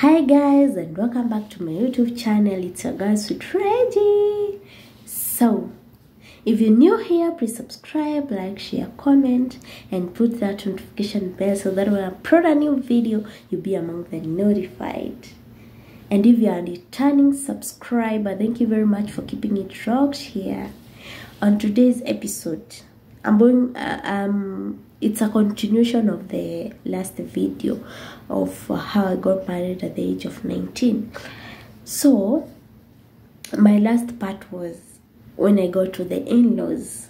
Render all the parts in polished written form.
Hi guys, and welcome back to my YouTube channel. It's your girl Sweet Reggie. So if you're new here, please subscribe, like, share, comment, and put that notification bell so that when I upload a new video, you'll be among the notified. And if you are a returning subscriber, thank you very much for keeping it rocked here. On today's episode, it's a continuation of the last video of how I got married at the age of 19. So my last part was when I got to the in-laws.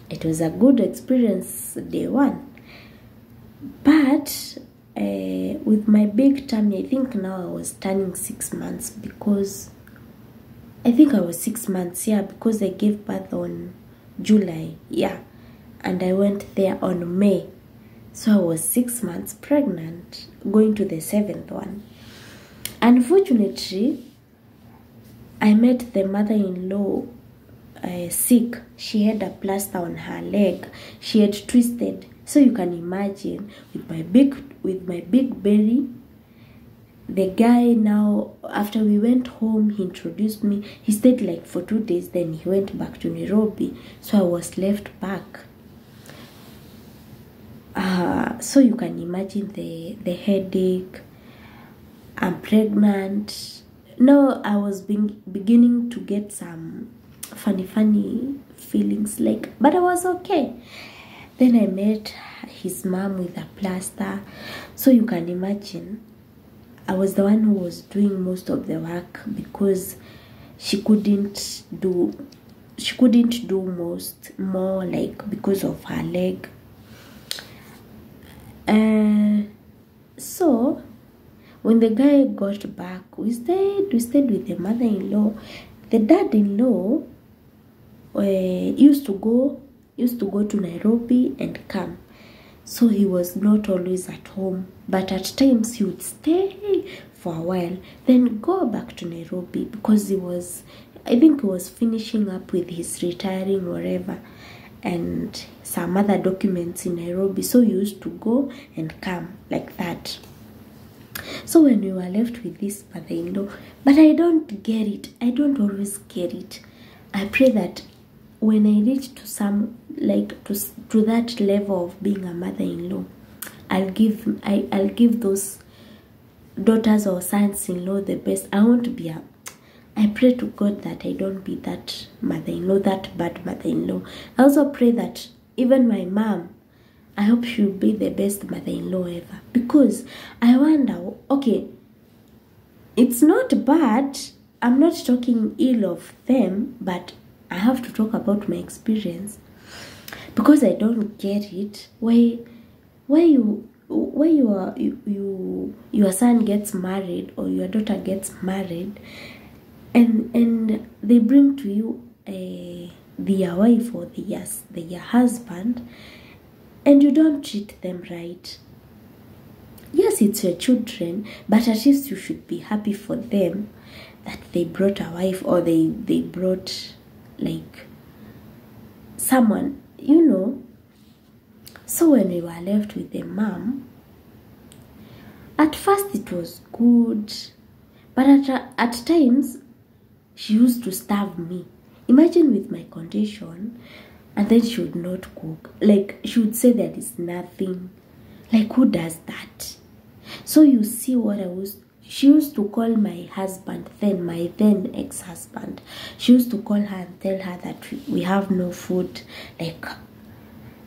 It was a good experience day one, but with my big tummy, I think now I was turning 6 months, because I think I was 6 months, yeah, because I gave birth on July, yeah, and I went there on May. So I was 6 months pregnant, going to the 7th one. Unfortunately, I met the mother-in-law sick. She had a plaster on her leg. She had twisted. So you can imagine, with my big belly, the guy now, after we went home, he introduced me. He stayed like for 2 days, then he went back to Nairobi. So I was left back. So you can imagine the headache. I'm pregnant. Now I was beginning to get some funny feelings, like, but I was okay. Then I met his mom with a plaster. So you can imagine, I was the one who was doing most of the work, because she couldn't do more, like, because of her leg. So when the guy got back, we stayed with the mother-in-law. The dad-in-law used to go to Nairobi and come. So he was not always at home, but at times he would stay for a while, then go back to Nairobi, because I think he was finishing up with his retiring whatever, and some other documents in Nairobi. So he used to go and come like that. So when we were left with this mother-in-law, but I don't get it. I don't always get it. I pray that when I reach to some, like, to that level of being a mother-in-law, I'll give those daughters or sons-in-law the best. I pray to God that I don't be that mother-in-law, that bad mother-in-law. I also pray that even my mom, I hope she'll be the best mother-in-law ever. Because I wonder, okay, it's not bad. I'm not talking ill of them, but I have to talk about my experience, because I don't get it. Your son gets married or your daughter gets married, and they bring to you their wife or their husband, and you don't treat them right. Yes, it's your children, but at least you should be happy for them that they brought a wife, or they brought, like, someone, you know. So when we were left with the mom, at first it was good, but at times she used to starve me. Imagine with my condition, and then she would not cook. Like, she would say there is nothing. Like, who does that? So you see she used to call my husband, my then ex-husband. She used to call her and tell her that we have no food. Like,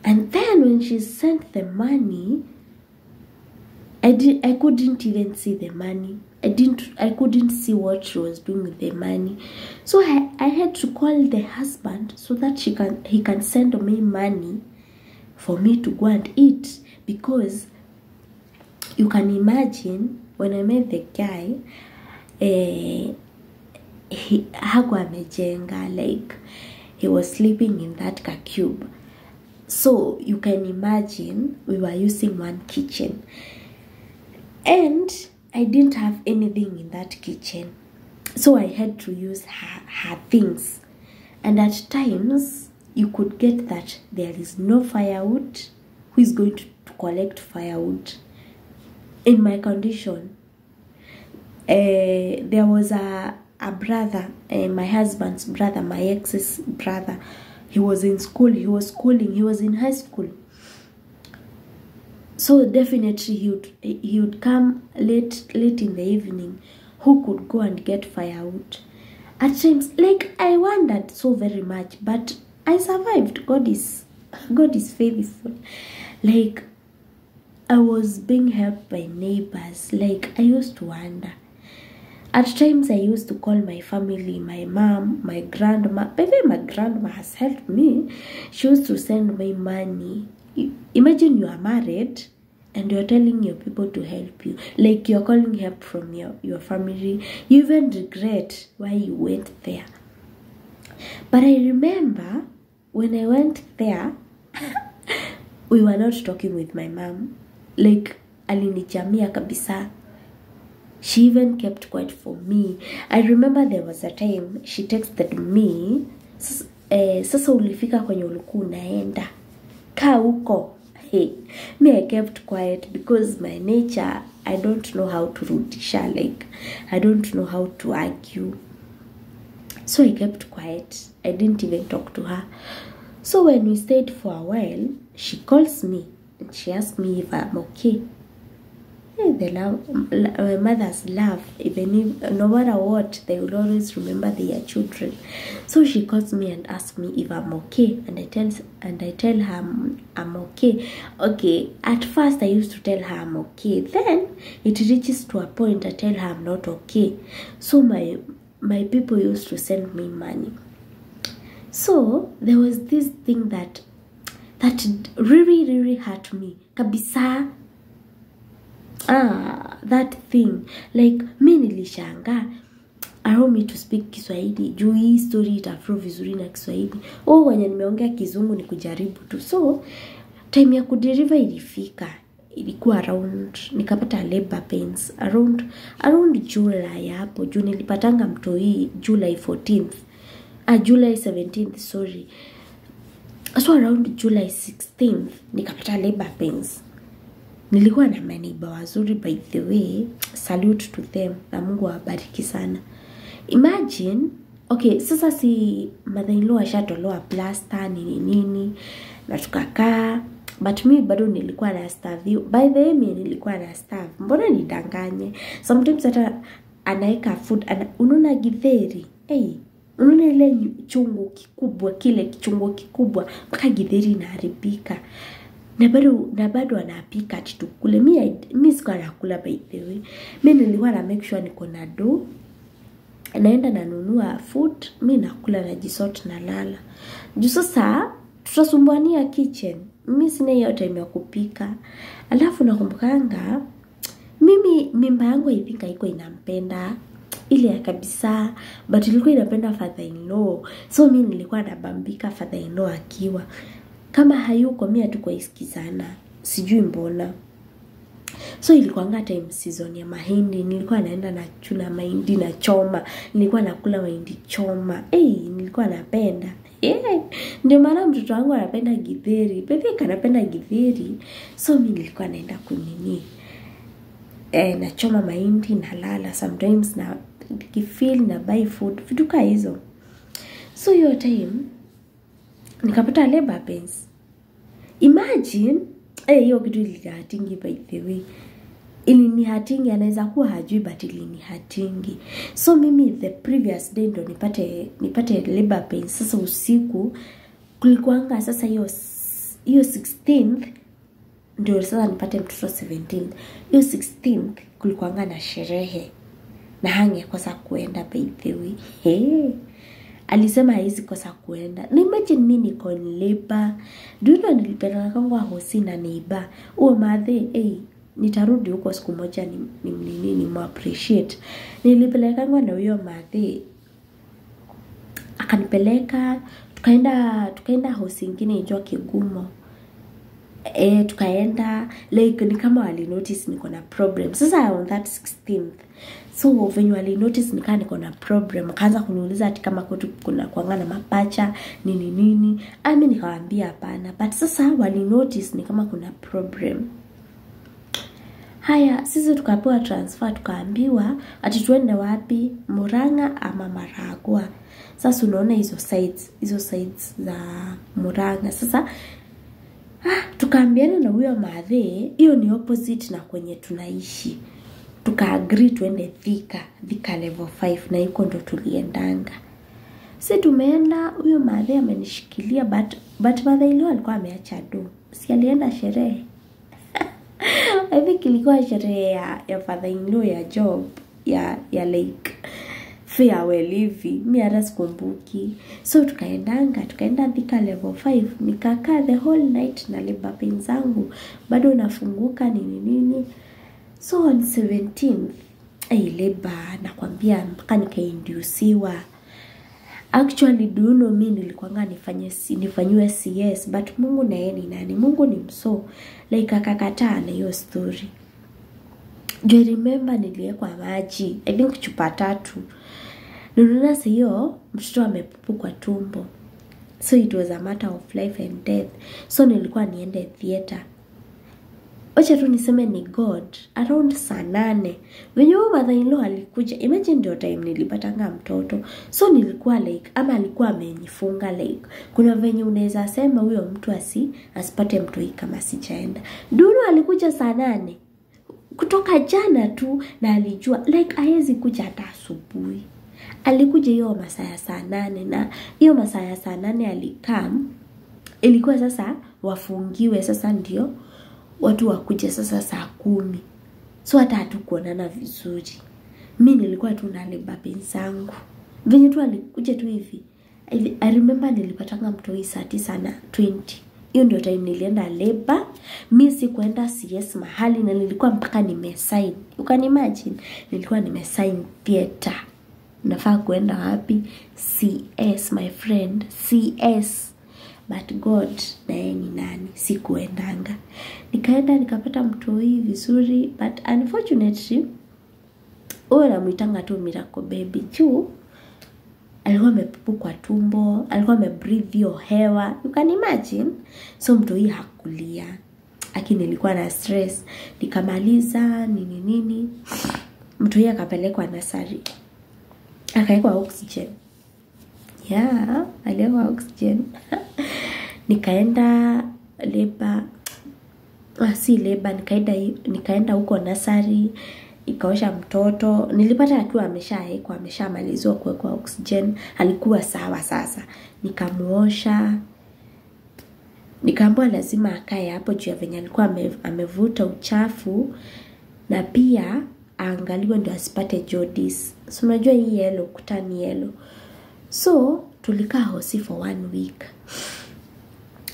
and then when she sent the money, I couldn't even see the money. I couldn't see what she was doing with the money. So I had to call the husband so that he can send me money for me to go and eat. Because you can imagine, when I met the guy, hakuwa amejenga, like, he was sleeping in that cube. So you can imagine, we were using one kitchen, and I didn't have anything in that kitchen. So I had to use her things. And at times, you could get that there is no firewood. Who is going to collect firewood? In my condition, there was a brother, my husband's brother, my ex's brother. He was in school, he was schooling, he was in high school. So definitely he would come late in the evening. Who could go and get firewood? At times, like, I wondered so very much, but I survived. God is faithful. Like, I was being helped by neighbors. Like, I used to wonder. At times, I used to call my family, my mom, my grandma. By the way, my grandma has helped me. She used to send me money. Imagine you are married and you're telling your people to help you. Like, you're calling help from your family. You even regret why you went there. But I remember when I went there, we were not talking with my mom. Like, alinichamia kabisa. She even kept quiet for me. I remember there was a time she texted me, sasa ulifika kwenye ulikuwa unaenda. Kaa huko. Hey, me, I kept quiet because my nature, I don't know how to rudisha. Like, I don't know how to argue. So I kept quiet. I didn't even talk to her. So when we stayed for a while, she calls me and she asked me if I'm okay. The love, mothers love, even if no matter what, they will always remember their children. So she calls me and asks me if I'm okay, and I tell her I'm okay. Okay, at first I used to tell her I'm okay. Then it reaches to a point I tell her I'm not okay. So my people used to send me money. So there was this thing that really hurt me. Kabisa. That thing. Like, mi nilishanga. Allow me to speak Kiswahili. Juu hii story itaflow vizuri na Kiswahili. Wenye nimeongea Kizungu ni kujaribu tu. So, time ya kuderiva ilifika. Ilikuwa around, nikapata labor pains. Around July hapo. Juu nilipatanga mtoi July 14th. July 17th, sorry. So around July 16th, nikapata labor pains. Nilikuwa na maneiba wazuri, by the way. Salute to them. Na Mungu awabariki sana. Imagine, okay, sasa si mother-in-law ashatolewa plaster nini na tukakaa, but mi bado nilikuwa na starve. By the way, mi nilikuwa na starve. Mbona nidanganye? Sometimes hata anaeka food, unaona githeri. Unaona ile chungu kikubwa, kile kichungu kikubwa, mpaka githeri inaharibika. Na bado anapika ati tukule. Mi sikuwa nakula, by the way. Mi nilikuwa na make sure niko na do. Naenda nanunua food, mi nakula na jisort na lala. Juu sasa tutasumbuania kitchen. Mi sina hiyo time ya kupika. Alafu nakumbukanga, mimba yangu I think haikuwa inampenda ile ya kabisa, but ilikuwa inapenda father-in-law. So mi nilikuwa nabambika father-in-law akiwa. Kama hayuko mi hatukuwa isikizana. Sijui mbona. So ilikuwanga time season ya mahindi. Nilikuwa naenda na chuna mahindi na choma. Nilikuwa nakula mahindi choma. Nilikuwa napenda. Ndio maana mtoto wangu anapenda githeri. Pepe kanapenda githeri. So mi nilikuwa naenda kunini. Na choma mahindi na lala. Sometimes na kifeel na buy food. Vitu kaa hizo. So hiyo time nikapata labor pains. Imagine, hiyo kitu ilinihatingi, by the way. Ilinihatingi, anaweza kuwa hajui, but ilinihatingi. So mimi the previous day ndo nipate labor pains. Sasa usiku kulikuanga sasa hiyo 16th ndio sasa nipate mtoto 17th. Hiyo 16th kulikuanga na sherehe. Na hangekosa kuenda, by the way. Alisema haizi kosa kuenda. Na imagine mi niko labor. Duno nilipeleka kangwa hosi na neighbor. Madhe, nitarudi huko siku moja ni appreciate. Nilipeleka kangwa na huyo madhe. Akanipeleka, tukaenda hosi ingine injua Kigumo. Tukaenda, like ni kama wali notice niko na problem. Sasa on that 16th. So when you wali notice nika niko na problem, kaanza kuniuliza ati kama kwetu kuna kuanga na mapacha nini. Mimi nikawaambia hapana. But sasa wali notice ni kama kuna problem. Haya, sisi tukapewa transfer, tukaambiwa ati tuende wapi, Murang'a ama Maragwa. Sasa unaona hizo sides za Murang'a. Sasa tukaambiana na huyo madhe, hiyo ni opposite na kwenye tunaishi. Tuka-agree tuende Thika level 5 na iko ndo tuliendanga. Sisi tumeenda, huyo madhe amenishikilia but madhe ile alikuwa ameacha do. Si alienda sherehe. I think ilikuwa sherehe ya father-in-law ya job ya like farewell hivi. Mimi hata sikumbuki. So tukaenda Thika level 5. Nikakaa the whole night na labor pains zangu. Bado nafunguka nini. So on 17th, labor nakwambia mpaka nikainduciwa. Actually do you know mimi nilikuanga nifanywe CS, but Mungu na yeye ni nani? Mungu ni mso. Like akakataa na hiyo story. Do you remember niliwekwa maji? I think chupa 3. Niliona hiyo mtoto amepupu kwa tumbo. So it was a matter of life and death. So nilikuwa niende theater. Wacha tu niseme ni God. Around saa 8. Wenye huyo mother-in-law alikuja. Imagine ndio time nilipatanga mtoto. So nilikuwa like, ama alikuwa amenifunga like. Kuna venye unaweza sema huyo mtu asipate mtoi kama sijaenda. Dulu alikuja saa 8. Kutoka jana tu na alijua. Like haezi kuja hata asubuhi. Alikuja hiyo masaa ya saa 8 na hiyo masaa ya saa 8 alikam. Ilikuwa sasa wafungiwe sasa ndio. Watu wakuja sasa saa 10. So hata hatukuonana vizuri. Mimi nilikuwa tu na labor pains zangu. Venye tu alikuja tu hivi. I remember nilipatanga mtoi saa 9:20. Hiyo ndio time nilienda labor. Mimi sikuenda CS mahali na nilikuwa mpaka nimesign. You can imagine, nilikuwa nimesign theater. Nafaa kuenda wapi? CS, my friend. CS. But God na yeye ni nani? Sikuendanga. Nikaenda nikapata mtoi vizuri, but unfortunately huyo namuitanga tu miracle baby juu alikuwa amepupu kwa tumbo, alikuwa amebreathe hiyo hewa. You can imagine. So mtoi hakulia. Lakini nilikuwa na stress. Nikamaliza nini. Mtoi akapelekwa nursery. Akaekwa oxygen. Yeah, aliekwa oxygen. Nikaenda labor. Si labor, nikaenda huko nursery. Nikaosha mtoto. Nilipata akiwa ameshamalizwa kuwekwa oxygen. Alikuwa sawa sasa. Nikamuosha. Nikaambiwa lazima akae hapo juu ya venye alikuwa amevuta uchafu na pia aangaliwe ndio asipate jaundice. So unajua hii yellow, kutani yellow. So tulikaa hosi for 1 week.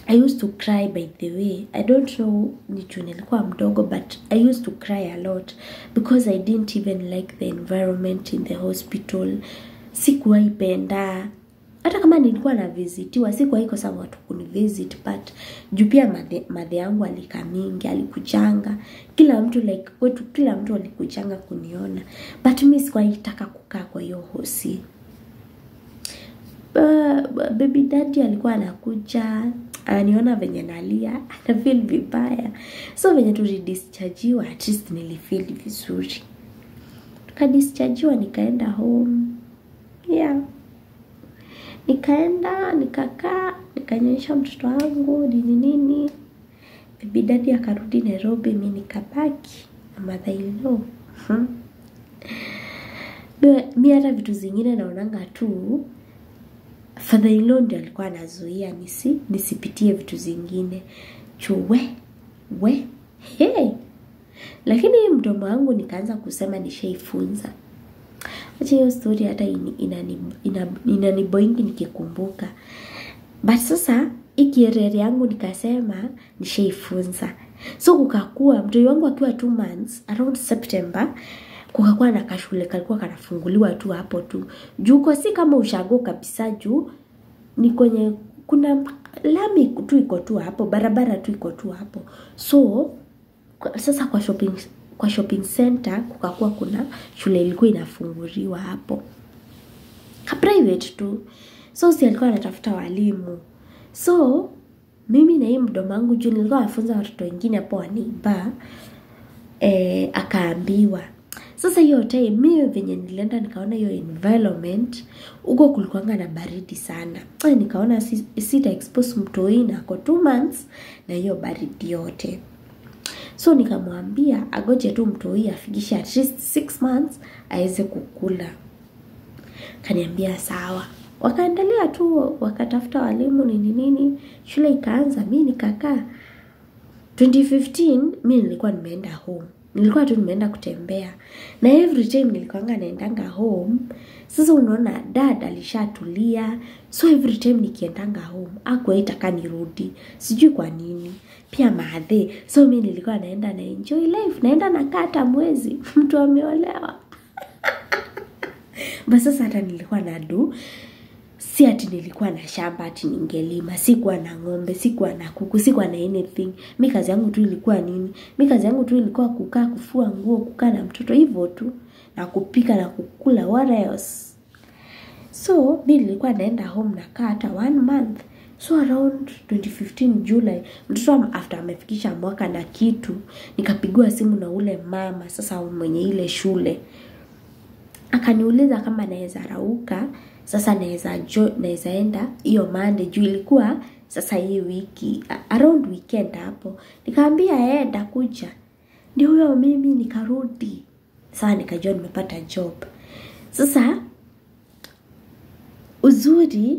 I used to cry, by the way. I don't know ni juu nilikuwa mdogo, but I used to cry a lot because I didn't even like the environment in the hospital. Sikuwaipenda. Hata kama nilikuwa na visitiwa, sikuwahi kosa watu kunivisit, but juu pia madhe yangu alikamingi, alikujanga. Kila mtu like kwetu, kila mtu alikujanga kuniona. But mimi sikuwahi taka kukaa kwa hiyo hosi. Baby daddy alikuwa anakuja, aniona venye nalia, ana feel vibaya. So venye tulidischargiwa, at least nilifeel vizuri. Tukadischargiwa, nikaenda home. Yeah. Nikaenda, nikakaa, nikanyonyesha mtoto wangu, nini. Baby daddy akarudi Nairobi, mimi nikabaki na mother-in-law. Mimi hata vitu zingine naonanga tu father-in-law ndiye alikuwa anazuia nisipitie vitu zingine. Hey. Lakini mdomo wangu nikaanza kusema nishaifunza. Acha hiyo story hata inaniboingi nikikumbuka. But sasa ikierere yangu nikasema nishaifunza. So kukakuwa mtoi wangu akiwa 2 months around September, kukakuwa na kashule kalikuwa kanafunguliwa tu hapo tu. Juko si kama ushago kabisa juu ni kwenye kuna lami tu iko tu hapo, barabara tu iko tu hapo. So sasa kwa shopping center kukakuwa kuna shule ilikuwa inafunguliwa hapo. Private tu. So si alikuwa anatafuta walimu. So mimi na hii mdomo wangu juu nilikuwa nafunza watoto wengine hapo waniba. akaambiwa. Sasa hiyo time mimi venye nilienda nikaona hiyo environment huko kulikuanga na baridi sana. Nikaona sita expose mtoi na ako 2 months na hiyo baridi yote. So nikamwambia agoje tu mtoi afikishe at least 6 months aweze kukula. Kaniambia sawa. Wakaendelea tu wakatafuta walimu nini. Shule ikaanza, mimi nikakaa. 2015 mimi nilikuwa nimeenda home. Nilikuwa tu nimeenda kutembea. Na every time nilikuwanga naendanga home. Sasa unaona dad alishatulia. So every time nikiendanga home hakuwaitaka nirudi. Sijui kwa nini. Pia maadhe. So mimi nilikuwa naenda na enjoy life. Naenda na kata mwezi. Mtu ameolewa. Basi sasa hata nilikuwa na do. Si ati nilikuwa na shamba ati ningelima, sikuwa na ng'ombe, sikuwa na kuku, sikuwa na anything. Mimi kazi yangu tu ilikuwa nini? Mimi kazi yangu tu ilikuwa kukaa, kufua nguo, kukaa na mtoto hivyo tu na kupika na kukula, what else? So mimi nilikuwa naenda home na kaa hata 1 month. So around 2015 July, mtoto after amefikisha mwaka na kitu, nikapigwa simu na ule mama sasa mwenye ile akaniuliza kama naweza rauka. Sasa naweza enda hiyo Monday juu ilikuwa sasa hii wiki around weekend hapo. Nikamwambia ndakuja. Ndio huyo mimi nikarudi. Sasa nikajua nimepata job. Sasa uzuri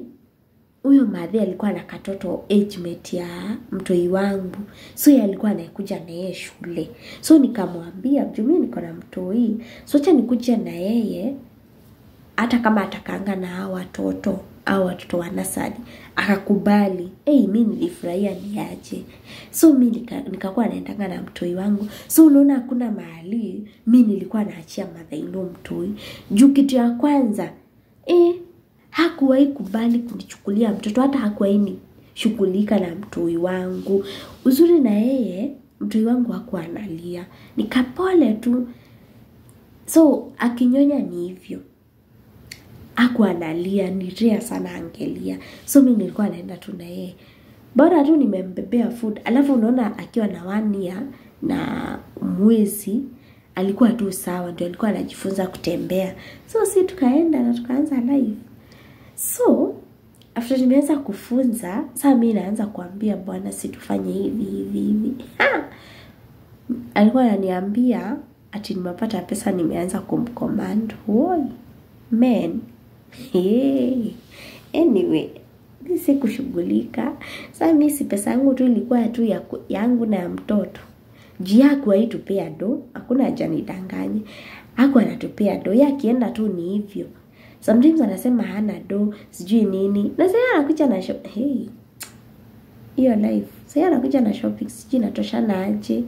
huyo madhi alikuwa na katoto age mate ya mtoi wangu. So yeye alikuwa anakuja na yeye shule. So nikamwambia mimi niko na mtoi. So acha nikuje na yeye. Hata kama atakanga na hao watoto wa nasari. Akakubali. Mimi nilifurahia niaje. So mimi nikakuwa naendanga na mtoi wangu. So unaona hakuna mahali mimi nilikuwa naachia mother-in-law mtoi. Juu kitu ya kwanza hakuwahi kubali kunichukulia mtoto, hata hakuwahi nishughulika na mtoi wangu. Uzuri na yeye mtoi wangu hakuwa analia. Nikapole tu. So akinyonya ni hivyo. Hakuwa analia, ni rare sana angelia. So mimi nilikuwa naenda tu na yeye. Bora tu nimembebea food. Alafu unaona akiwa na 1 year na mwezi alikuwa tu sawa, ndio alikuwa anajifunza kutembea. So si tukaenda na tukaanza live. So after nimeanza kufunza, sasa mimi naanza kuambia bwana situfanye hivi. Alikuwa ananiambia ati nimepata pesa, nimeanza kumcommand. Woi man. Anyway, nisi kushughulika. Sasa mimi si pesa yangu tu ilikuwa tu yangu na ya mtoto. Jia hakuwa itupea do, hakuna haja nidanganye. Hakuwa anatupea do, yeye akienda tu ni hivyo. Sometimes anasema hana do, sijui nini. Na sasa anakuja na hiyo life. Sasa anakuja na shopping, sijui natoshana aje.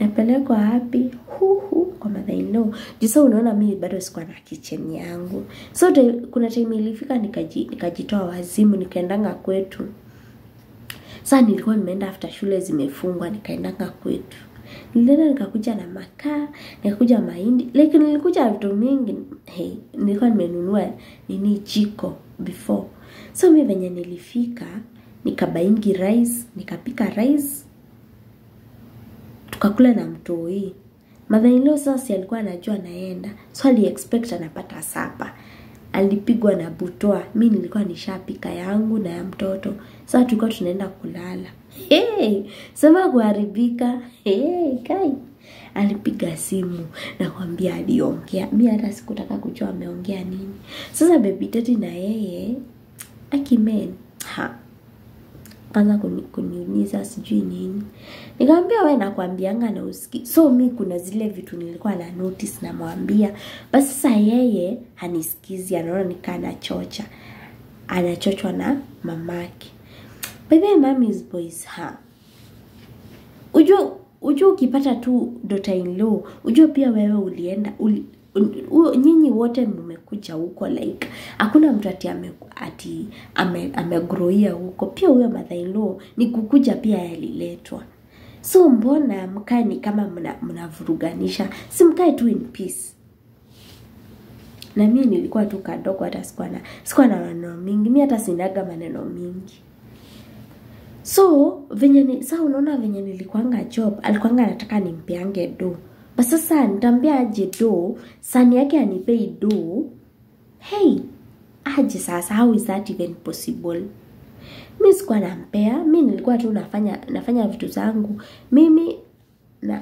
Napelekwa wapi? Kwa mother-in-law. Jisa unaona mimi bado sikuwa na kitchen yangu. So kuna time ilifika nikajitoa wazimu, nikaendanga kwetu. Sasa nilikuwa nimeenda after shule zimefungwa, nikaendanga kwetu. Nilienda nikakuja na makaa, nikakuja mahindi. Lakini nilikuja vitu mingi. Nilikuwa nimenunua jiko before. So mimi venye nilifika, nikabaingi rice, nikapika rice. Tukakula na mtoi. Mother-in-law sasa alikuwa anajua naenda. So expect anapata sapa. Alipigwa na butoa. Mimi nilikuwa nishapika yangu na ya mtoto. Sasa tulikuwa tunaenda kulala. Sema kuharibika. Kai. Alipiga simu na kwambia aliongea. Mimi hata sikutaka kujua ameongea nini. Sasa baby daddy na yeye akimen. Kwanza kuniuliza sijui nini. Nikamwambia wewe nakwambianga na usiki. So mimi kuna zile vitu nilikuwa na notice na mwambia. Basi sasa yeye hanisikizi, anaona nikaa nachocha. Anachochwa na mamake. Baby mommy's boys Ujua ukipata tu daughter-in-law, ujua pia wewe ulienda nyinyi wote mmekuja huko like hakuna mtu ati amegrowia huko. Pia huyo mother-in-law ni kukuja pia yaliletwa. So mbona mkae ni kama mnavuruganisha? Si mkae tu in peace. Na mimi nilikuwa tu kadogo, hata sikuwa na maneno mingi. Mimi hata sinaga maneno mingi. So sasa unaona venye nilikuanga job, alikuanga anataka nimpeange do. Basi sasa nitambia aje do, sani yake anipei do. Hey, aje sasa, how is that even possible? Mimi sikuwa nampea, mimi nilikuwa tu nafanya vitu zangu. Mimi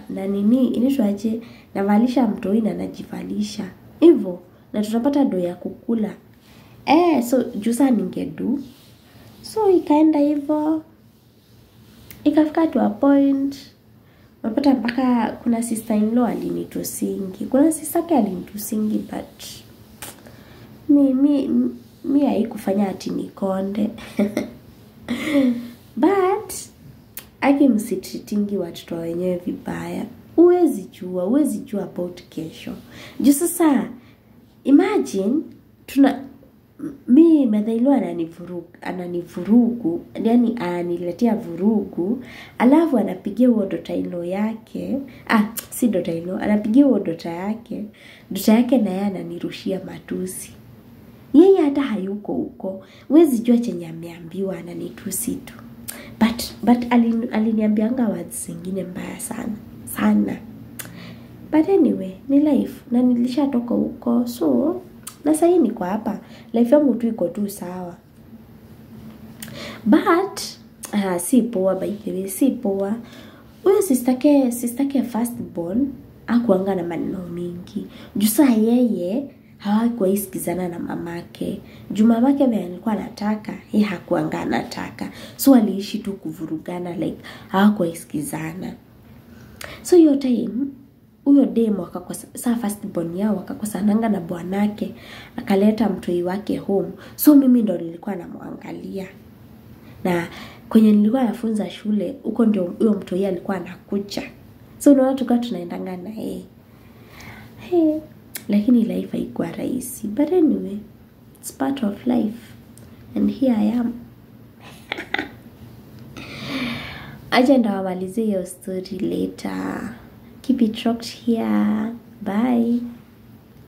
na nini inaitwaje, navalisha mtoi na najivalisha. Hivyo na tunapata do ya kukula. So jusa ningedu. So ikaenda hivyo. Ikafika to a point. Unapata mpaka kuna sister in law alinitusingi. Kuna sister yake alinitusingi, but mi haikufanya ati nikonde. But aki msitreatingi watoto wenyewe vibaya. Huwezi jua about kesho. Juu sasa imagine mi mother-in-law ananivurugu, yani ananiletea vurugu, alafu anapigia huo daughter-in-law yake, si daughter-in-law, anapigia huo daughter yake na yeye ananirushia matusi. Yeye hata hayuko huko. Huwezi jua chenye ameambiwa, ananitusi tu. But aliniambianga words zingine mbaya sana. But anyway, ni life na nilishatoka huko. So na sasa niko hapa. Life yangu tu iko tu sawa. But si poa, by the way, si poa. Huyo sister first born hakuanga na maneno mingi. Jusa yeye hawakuwa isikizana na mamake. Juu mamake vile alikuwa anataka, yeye hakuanga anataka. So aliishi tu kuvurugana, like hawakuwa isikizana. So hiyo time huyo demo saa first born yao wakakosananga na bwanake, akaleta mtoi wake home. So mimi ndo nilikuwa namwangalia. Na kwenye nilikuwa nafunza shule, huko ndio huyo mtoi alikuwa anakuja. So unaona tukawa tunaendanga na yeye. Lakini life haikuwa rahisi. But anyway, it's part of life. And here I am. Acha ndawamalizie hiyo story later. Keep it rocked here. Bye.